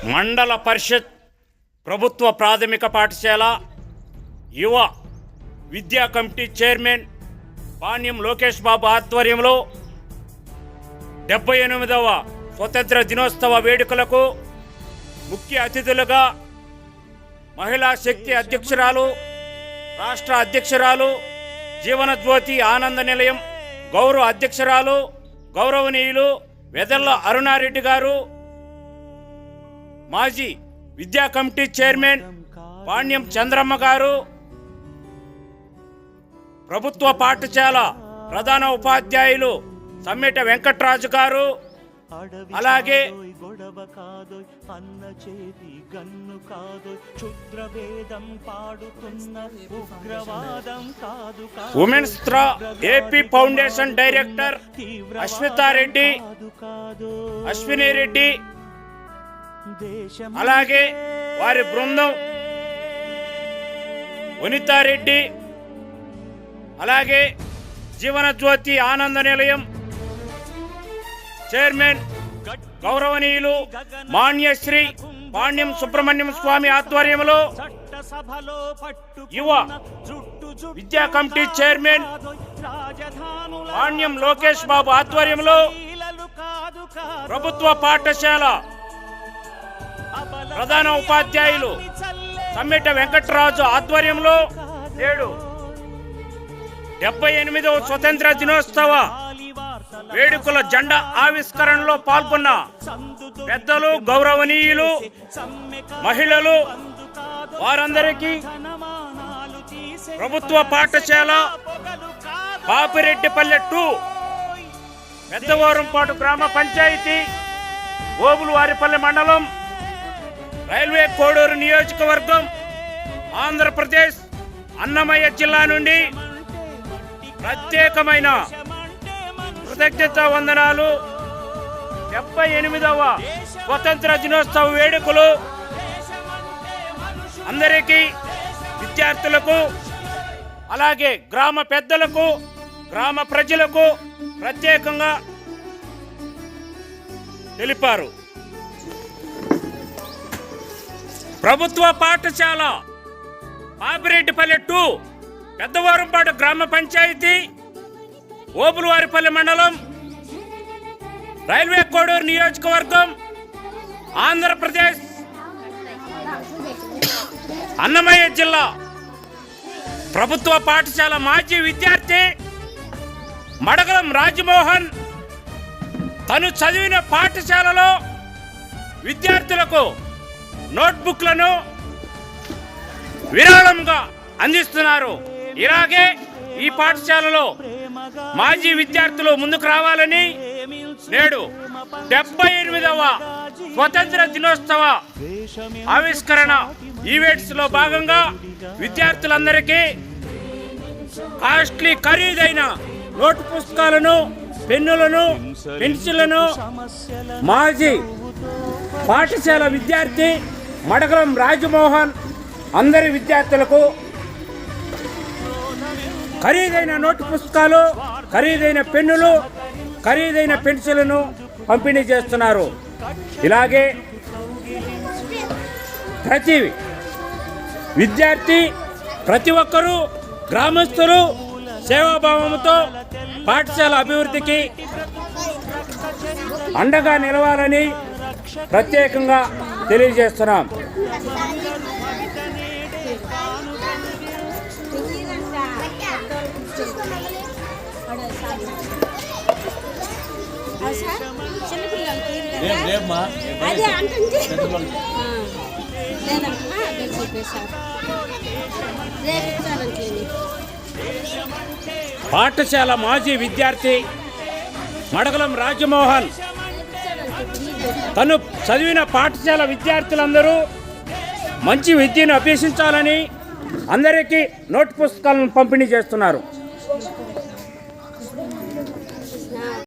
మండల పరిషత్ ప్రభుత్వ ప్రాథమిక పాఠశాల యువ విద్యా కమిటీ చైర్మన్ పాణ్యం లోకేష్ బాబు ఆధ్వర్యంలో 78వ స్వతంత్ర దినోత్సవ వేడుకలకు ముఖ్య అతిథులుగా మహిళా శక్తి అధ్యక్షురాలు, రాష్ట్ర అధ్యక్షురాలు, జీవనజ్యోతి ఆనంద నిలయం గౌరవ అధ్యక్షురాలు గౌరవనీయులు వెదల్ల అరుణారెడ్డి గారు, మాజీ విద్యా కమిటీ చైర్మన్ పాణ్యం చంద్రమ్మ గారు, ప్రభుత్వ పాఠశాల ప్రధాన ఉపాధ్యాయులు సమ్మెట వెంకట్రాజు గారు, అలాగే women's త్రా AP foundation director అశ్వితారెడ్డి, Ashwini Reddy, అలాగే వారి బృందం వనితారెడ్డి, అలాగే జీవనజ్యోతి ఆనంద నిలయం చైర్మన్ గౌరవనీయులు మాన్యశ్రీ పాణ్యం సుబ్రహ్మణ్యం స్వామి ఆధ్వర్యంలో యువ విద్యా కమిటీ చైర్మన్ పాణ్యం లోకేష్ బాబు ఆధ్వర్యంలో ప్రభుత్వ పాఠశాల ప్రధాన ఉపాధ్యాయులు సమ్మెట వెంకట్రాజు ఆధ్వర్యంలో 78వ స్వతంత్ర దినోత్సవ వేడుకల జెండా ఆవిష్కరణలో పాల్గొన్న పెద్దలు, గౌరవనీయులు, మహిళలు వారందరికీ ప్రభుత్వ పాఠశాల పాపిరెడ్డిపల్లె 2 పెద్దవారంపాటు గ్రామ పంచాయతీ ఓబులవారిపల్లె మండలం రైల్వే కోడూరు నియోజకవర్గం ఆంధ్రప్రదేశ్ అన్నమయ్య జిల్లా నుండి ప్రత్యేకమైన కృతజ్ఞతా వందనాలు. 78వ స్వతంత్ర దినోత్సవ వేడుకలు అందరికీ, విద్యార్థులకు, అలాగే గ్రామ పెద్దలకు, గ్రామ ప్రజలకు ప్రత్యేకంగా తెలిపారు. ప్రభుత్వ పాఠశాల పాపిరెడ్డిపల్లె 2 పెద్దవారంపాడు గ్రామ పంచాయతీ ఓబులవారిపల్లె మండలం రైల్వే కోడూరు నియోజకవర్గం ఆంధ్రప్రదేశ్ అన్నమయ్య జిల్లా ప్రభుత్వ పాఠశాల మాజీ విద్యార్థి మడగలం రాజమోహన్ తను చదివిన పాఠశాలలో విద్యార్థులకు నోట్బుక్లను విరాళంగా అందిస్తున్నారు. ఇలాగే ఈ పాఠశాలలో మాజీ విద్యార్థులు ముందుకు రావాలని నేడు 78వ స్వతంత్ర దినోత్సవ ఆవిష్కరణ ఈవెంట్స్ లో భాగంగా విద్యార్థులందరికీ కాస్ట్లీ ఖరీదైన నోటు పుస్తకాలను, పెన్నులను, పెన్సిళ్లను మాజీ పాఠశాల విద్యార్థి మడగలం రాజమోహన్ అందరి విద్యార్థులకు ఖరీదైన నోటు పుస్తకాలు, ఖరీదైన పెన్నులు, ఖరీదైన పెన్సిళ్లను పంపిణీ చేస్తున్నారు. ఇలాగే ప్రతి విద్యార్థి, ప్రతి ఒక్కరూ గ్రామస్తులు సేవాభావంతో పాఠశాల అభివృద్ధికి అండగా నిలవాలని ప్రత్యేకంగా తెలియజేస్తున్నాం. పాఠశాల మాజీ విద్యార్థి మడగలం రాజమోహన్ తను చదివిన పాఠశాల విద్యార్థులందరూ మంచి విద్యను అభ్యసించాలని అందరికీ నోట్ పుస్తకాలను పంపిణీ చేస్తున్నారు.